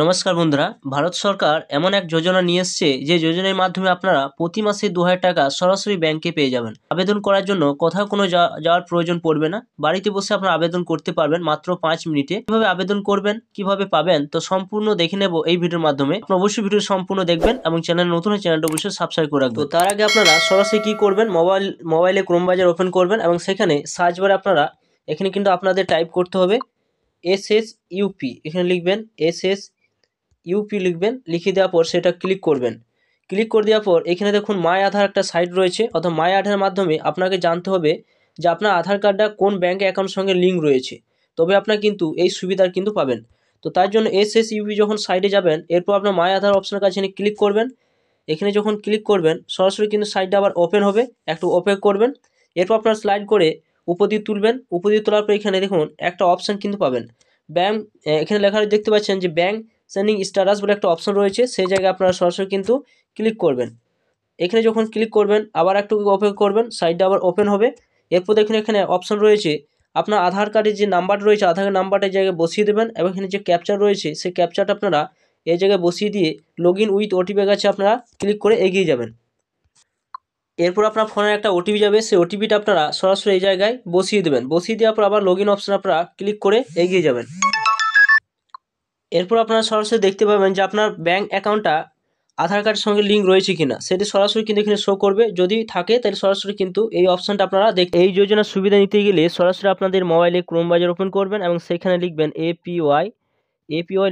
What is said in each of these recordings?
নমস্কার বন্ধুরা, ভারত সরকার এমন এক যোজনা নিয়ে এসছে যে যোজনার মাধ্যমে আপনারা প্রতি মাসে 2000 টাকা সরাসরি ব্যাংকে পেয়ে যাবেন। আবেদন করার জন্য কোথাও কোনো যাওয়ার প্রয়োজন পড়বে না। বাড়িতে বসে আপনারা আবেদন করতে পারবেন মাত্র 5 মিনিটে। কিভাবে আবেদন করবেন, কিভাবে পাবেন, তো সম্পূর্ণ দেখে নেব এই ভিডিওর মাধ্যমে। আপনি অবশ্যই ভিডিও সম্পূর্ণ দেখবেন এবং চ্যানেল নতুন হলে চ্যানেলটা অবশ্যই সাবস্ক্রাইব করে রাখবেন। তো তার আগে আপনারা সরাসরি কি করবেন, মোবাইলে ক্রোম ব্রাউজার ওপেন করবেন এবং সেখানে সার্চ বারে আপনারা এখানে কিন্তু আপনাদের টাইপ করতে হবে SSUP। এখানে লিখবেন SSUP লিখবেন, লিখে দেওয়ার পর সেটা ক্লিক করবেন। ক্লিক করে দেওয়ার পর এখানে দেখুন মাই আধার একটা সাইট রয়েছে, অর্থাৎ মাই আধারের মাধ্যমে আপনাকে জানতে হবে যে আপনার আধার কার্ডটা কোন ব্যাঙ্ক অ্যাকাউন্টের সঙ্গে লিঙ্ক রয়েছে, তবে আপনার কিন্তু এই সুবিধার কিন্তু পাবেন। তো তার জন্য SSUP যখন সাইডে যাবেন, এরপর আপনার মাই আধার অপশনের কাছে ক্লিক করবেন। এখানে যখন ক্লিক করবেন সরাসরি কিন্তু সাইটটা আবার ওপেন হবে, একটু ওপেন করবেন। এরপর আপনার স্লাইড করে উপর দিয়ে তুলবেন। উপর দিয়ে তোলার পর এখানে দেখুন একটা অপশান কিন্তু পাবেন, ব্যাঙ্ক। এখানে লেখা দেখতে পাচ্ছেন যে ব্যাঙ্ক সেন্ডিং স্ট্যাটাস বলে একটা অপশন রয়েছে, সেই জায়গায় আপনারা সরাসরি কিন্তু ক্লিক করবেন। এখানে যখন ক্লিক করবেন আবার একটু ওপেন করবেন, সাইডটা আবার ওপেন হবে। এরপর দেখুন এখানে অপশন রয়েছে আপনার আধার কার্ডের যে নাম্বার রয়েছে, আধার কার্ড নাম্বারটা এই জায়গায় বসিয়ে দেবেন এবং এখানে যে ক্যাপচার রয়েছে সেই ক্যাপচারটা আপনারা এই জায়গায় বসিয়ে দিয়ে লগ ইন উইথ ওটিপি কাছে আপনারা ক্লিক করে এগিয়ে যাবেন। এরপর আপনার ফোনে একটা ওটিপি যাবে, সেই ওটিপিটা আপনারা সরাসরি এই জায়গায় বসিয়ে দেবেন। বসিয়ে দেওয়ার পর আবার লগ ইন অপশন আপনারা ক্লিক করে এগিয়ে যাবেন। এরপর আপনারা সরাসরি দেখতে পাবেন যে আপনার ব্যাঙ্ক অ্যাকাউন্টটা আধার কার্ডের সঙ্গে লিঙ্ক রয়েছে কিনা, সেটি সরাসরি কিন্তু এখানে শো করবে। যদি থাকে তাহলে সরাসরি কিন্তু এই অপশনটা আপনারা এই যোজনার সুবিধা নিতে গেলে সরাসরি আপনাদের মোবাইলে ক্রোম ব্রাউজার ওপেন করবেন এবং সেখানে লিখবেন APY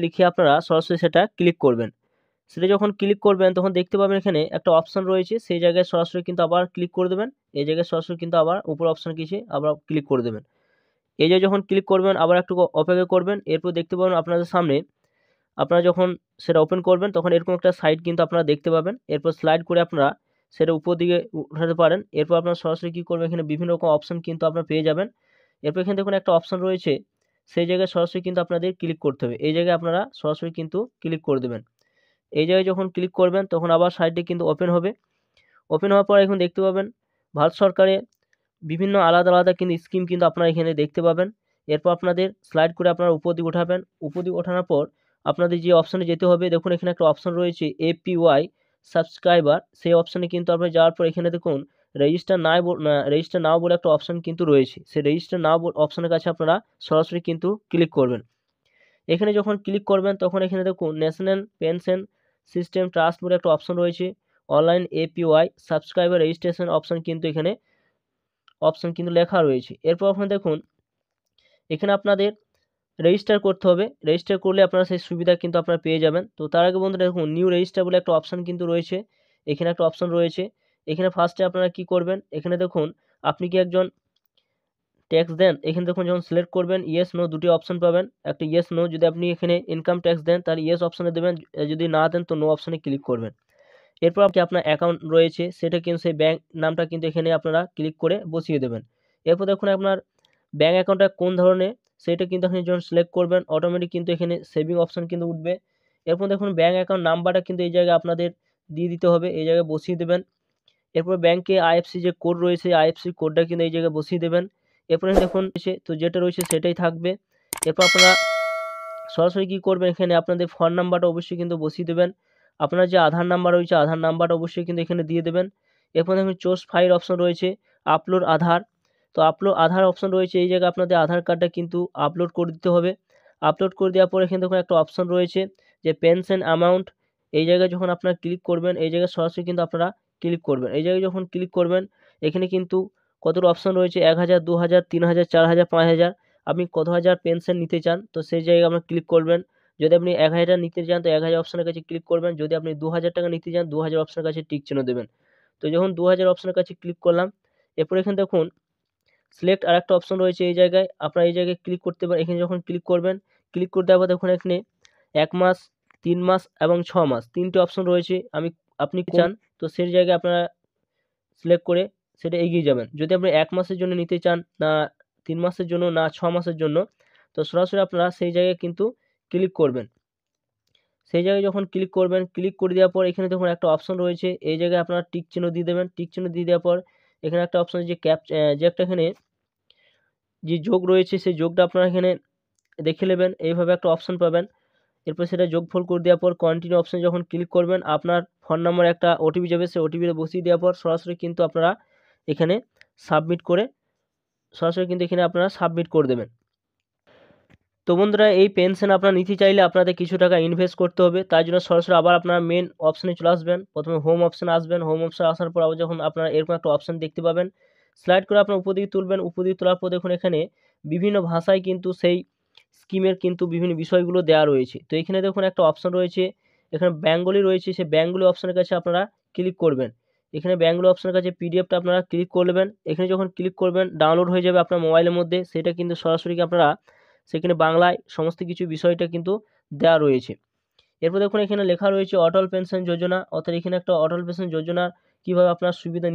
লিখে আপনারা সরাসরি সেটা ক্লিক করবেন। সেটা যখন ক্লিক করবেন তখন দেখতে পাবেন এখানে একটা অপশন রয়েছে, সেই জায়গায় সরাসরি কিন্তু আবার ক্লিক করে দেবেন। এই জায়গায় সরাসরি কিন্তু আবার উপর অপশন কিছু আবার ক্লিক করে দেবেন। এই যে যখন ক্লিক করবেন আবার একটু অপেক্ষা করবেন। এরপর দেখতে পাবেন আপনাদের সামনে আপনারা যখন সেটা ওপেন করবেন তখন এরকম একটা সাইট কিন্তু আপনারা দেখতে পাবেন। এরপর স্লাইড করে আপনারা সেটা উপর দিকে উঠাতে পারেন। এরপর আপনারা সরাসরি কী করবেন, এখানে বিভিন্ন রকম অপশন কিন্তু আপনারা পেয়ে যাবেন। এরপর এখানে দেখুন একটা অপশন রয়েছে, সেই জায়গায় সরাসরি কিন্তু আপনাদের ক্লিক করতে হবে। এই জায়গায় আপনারা সরাসরি কিন্তু ক্লিক করে দেবেন। এই জায়গায় যখন ক্লিক করবেন তখন আবার সাইটটি কিন্তু ওপেন হবে। ওপেন হওয়ার পর এখন দেখতে পাবেন ভারত সরকারের বিভিন্ন আলাদা আলাদা কিন্তু স্কিম কিন্তু আপনারা এখানে দেখতে পাবেন। এরপর আপনাদের স্লাইড করে আপনারা উপর দিকে উঠাবেন। উপর দিকে ওঠানোর পর আপনাদের যে অপশানে যেতে হবে, দেখুন এখানে একটা অপশান রয়েছে APY সাবস্ক্রাইবার। সেই অপশানে কিন্তু আপনারা যাওয়ার পর এখানে দেখুন রেজিস্টার নাও বলে একটা অপশান কিন্তু রয়েছে। সেই রেজিস্টার নাও অপশানের কাছে আপনারা সরাসরি কিন্তু ক্লিক করবেন। এখানে যখন ক্লিক করবেন তখন এখানে দেখুন ন্যাশনাল পেনশন সিস্টেম ট্রাস্ট বলে একটা অপশান রয়েছে, online APY subscriber registration option কিন্তু এখানে অপশান কিন্তু লেখা রয়েছে। এরপর আপনারা দেখুন এখানে আপনাদের রেজিস্টার করতে হবে। রেজিস্টার করলে আপনারা সেই সুবিধা কিন্তু আপনারা পেয়ে যাবেন। তো তার আগে বন্ধুরা দেখুন নিউ রেজিস্টার বলে একটা অপশান কিন্তু রয়েছে, এখানে একটা অপশান রয়েছে। এখানে ফার্স্টে আপনারা কি করবেন, এখানে দেখুন আপনি কি একজন ট্যাক্স দেন, এখানে দেখুন যখন সিলেক্ট করবেন ইয়েস নো দুটি অপশান পাবেন। একটা ইয়েস নো, যদি আপনি এখানে ইনকাম ট্যাক্স দেন তাহলে ইয়েস অপশানে দেবেন, যদি না দেন তো নো অপশানে ক্লিক করবেন। এরপর আপনি আপনার অ্যাকাউন্ট রয়েছে সেটা কিন্তু সেই ব্যাঙ্ক নামটা কিন্তু এখানে আপনারা ক্লিক করে বসিয়ে দেবেন। এরপর দেখুন আপনার ব্যাঙ্ক অ্যাকাউন্টটা কোন ধরনের সেটা কিন্তু এখানে যখন সিলেক্ট করবেন অটোমেটিক কিন্তু এখানে সেভিং অপশান কিন্তু উঠবে। এরপর দেখুন ব্যাঙ্ক অ্যাকাউন্ট নাম্বারটা কিন্তু এই জায়গায় আপনাদের দিয়ে দিতে হবে, এই জায়গায় বসিয়ে দেবেন। এরপর ব্যাঙ্কে IFSC যে কোড রয়েছে IFSC কোডটা কিন্তু এই জায়গায় বসিয়ে দেবেন। এরপরে দেখুন তো যেটা রয়েছে সেটাই থাকবে। এরপর আপনারা সরাসরি কী করবেন, এখানে আপনাদের ফোন নাম্বারটা অবশ্যই কিন্তু বসিয়ে দেবেন। আপনার যে আধার নাম্বার রয়েছে আধার নাম্বারটা অবশ্যই কিন্তু এখানে দিয়ে দেবেন। এরপর দেখুন চুজ ফাইল অপশন রয়েছে, আপলোড আধার। তো আপলোড আধার অপশন রয়েছে, এই জায়গায় আপনাদের আধার কার্ডটা কিন্তু আপলোড করে দিতে হবে। আপলোড করে দেওয়ার পরে এখানে দেখুন একটা অপশন রয়েছে যে পেনশন অ্যামাউন্ট। এই জায়গায় যখন আপনারা ক্লিক করবেন এই জায়গায় সরাসরি কিন্তু আপনারা ক্লিক করবেন। এই জায়গায় যখন ক্লিক করবেন এখানে কিন্তু কতগুলো অপশন রয়েছে 1000, 2000, 3000, 4000, 5000। আপনি কত হাজার পেনশন নিতে চান তো সেই জায়গায় আপনার ক্লিক করবেন। যদি আপনি 1000 নিতে চান তো 1000 অপশনের কাছে ক্লিক করবেন। যদি আপনি 2000 টাকা নিতে চান 2000 অপশনের কাছে টিক চিহ্ন দেবেন। তো যখন 2000 অপশনের কাছে ক্লিক করলাম, এরপর এখানে দেখুন সিলেক্ট আরেকটা অপশন রয়েছে, এই জায়গায় আপনারা এই জায়গায় ক্লিক করতে পারেন। এখানে যখন ক্লিক করবেন, ক্লিক করতে দেওয়ার পর দেখুন এখানে 1 মাস, 3 মাস এবং 6 মাস 3টে অপশন রয়েছে। আপনি চান তো সেই জায়গায় আপনারা সিলেক্ট করে সেটা এগিয়ে যাবেন। যদি আপনি 1 মাসের জন্য নিতে চান, না 3 মাসের জন্য, না 6 মাসের জন্য, তো সরাসরি আপনারা সেই জায়গায় কিন্তু ক্লিক করবেন। সেই জায়গায় যখন ক্লিক করবেন, ক্লিক করে দেওয়ার পর এখানে দেখুন একটা অপশন রয়েছে, এই জায়গায় আপনারা টিক চিহ্ন দিয়ে দেবেন। টিক চিহ্ন দিয়ে দেওয়ার পর এখানে একটা অপশন যে যে একটা এখানে যে যোগ রয়েছে সেই যোগটা আপনারা এখানে দেখে নেবেন। এইভাবে একটা অপশন পাবেন। এরপর সেটা যোগফল করে দেওয়ার পর কন্টিনিউ অপশানে যখন ক্লিক করবেন, আপনার ফোন নম্বরে একটা ওটিপি যাবে, সেই ওটিপিটা বসিয়ে দেওয়ার পর সরাসরি কিন্তু আপনারা এখানে সাবমিট করে দেবেন। তো বন্ধুরা, এই পেনশন আপনারা নিতে চাইলে আপনাদের কিছু টাকা ইনভেস্ট করতে হবে। তার জন্য সরাসরি আবার আপনারা মেন অপশানে চলে আসবেন। প্রথমে হোম অপশানে আসবেন। হোম অপশানে আসার পর আবার যখন আপনারা এরকম একটা অপশান দেখতে পাবেন, স্লাইড করে আপনার উপর দিকে তুলবেন। উপর দিকে তোলার পর দেখুন এখানে বিভিন্ন ভাষায় কিন্তু সেই স্কিমের কিন্তু বিভিন্ন বিষয়গুলো দেওয়া রয়েছে। তো এখানে দেখুন একটা অপশান রয়েছে, এখানে বেঙ্গলি রয়েছে, সেই বেঙ্গলি অপশানের কাছে আপনারা ক্লিক করবেন। এখানে বেঙ্গলি অপশানের কাছে পিডিএফটা আপনারা ক্লিক করবেন। এখানে যখন ক্লিক করবেন ডাউনলোড হয়ে যাবে আপনার মোবাইলের মধ্যে। সেটা কিন্তু সরাসরি আপনারা সেখানে বাংলায় সমস্ত কিছু বিষয়টা কিন্তু দেওয়া রয়েছে। এরপর দেখুন এখানে লেখা রয়েছে অটল পেনশন যোজনা, অর্থাৎ এখানে একটা অটল পেনশন যোজনা কীভাবে আপনার সুবিধা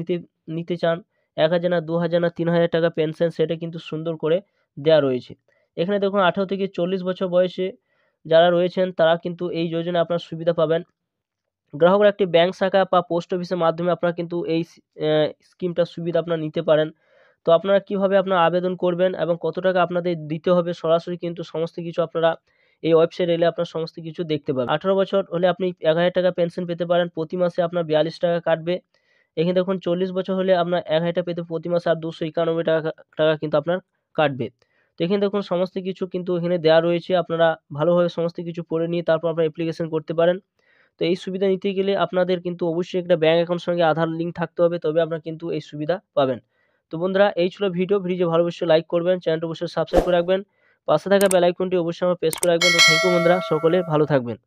নিতে চান, 1,000 না 2,000 না 3,000 টাকা পেনশন, সেটা কিন্তু সুন্দর করে দেওয়া রয়েছে। এখানে দেখুন 18 থেকে 40 বছর বয়সে যারা রয়েছেন তারা কিন্তু এই যোজনা আপনার সুবিধা পাবেন। গ্রাহকরা একটি ব্যাংক শাখা বা পোস্ট অফিসের মাধ্যমে আপনারা কিন্তু এই স্কিমটার সুবিধা আপনারা নিতে পারেন। তো আপনারা কিভাবে আপনারা আবেদন করবেন এবং কত টাকা আপনাদের দিতে হবে, সরাসরি কিন্তু সমস্ত কিছু আপনারা এই ওয়েবসাইটে এলে আপনার সমস্ত কিছু দেখতে পাবেন। 18 বছর হলে আপনি 1,000 টাকা পেনশন পেতে পারেন, প্রতি মাসে আপনার 42 টাকা কাটবে। এখানে দেখুন 40 বছর হলে আপনার 1,000 টাকা পেতে প্রতি মাসে আর 291 টাকা কিন্তু আপনার কাটবে। তো এখানে দেখুন সমস্ত কিছু কিন্তু এখানে দেওয়া রয়েছে, আপনারা ভালোভাবে সমস্ত কিছু পড়ে নিয়ে তারপর আপনারা অ্যাপ্লিকেশন করতে পারেন। তো এই সুবিধা নিতে গেলে আপনাদের কিন্তু অবশ্যই একটা ব্যাঙ্ক অ্যাকাউন্টের সঙ্গে আধার লিঙ্ক থাকতে হবে, তবে আপনারা কিন্তু এই সুবিধা পাবেন। তো বন্ধুরা, এই ছিল ভিডিও ভালো অবশ্যই লাইক করবেন, চ্যানেলটা অবশ্যই সাবস্ক্রাইব করে রাখবেন, পাশে থাকা বেল আইকনটি অবশ্যই আমার প্রেস করে রাখবেন। তো থ্যাংক ইউ বন্ধুরা, সকলে ভালো থাকবেন।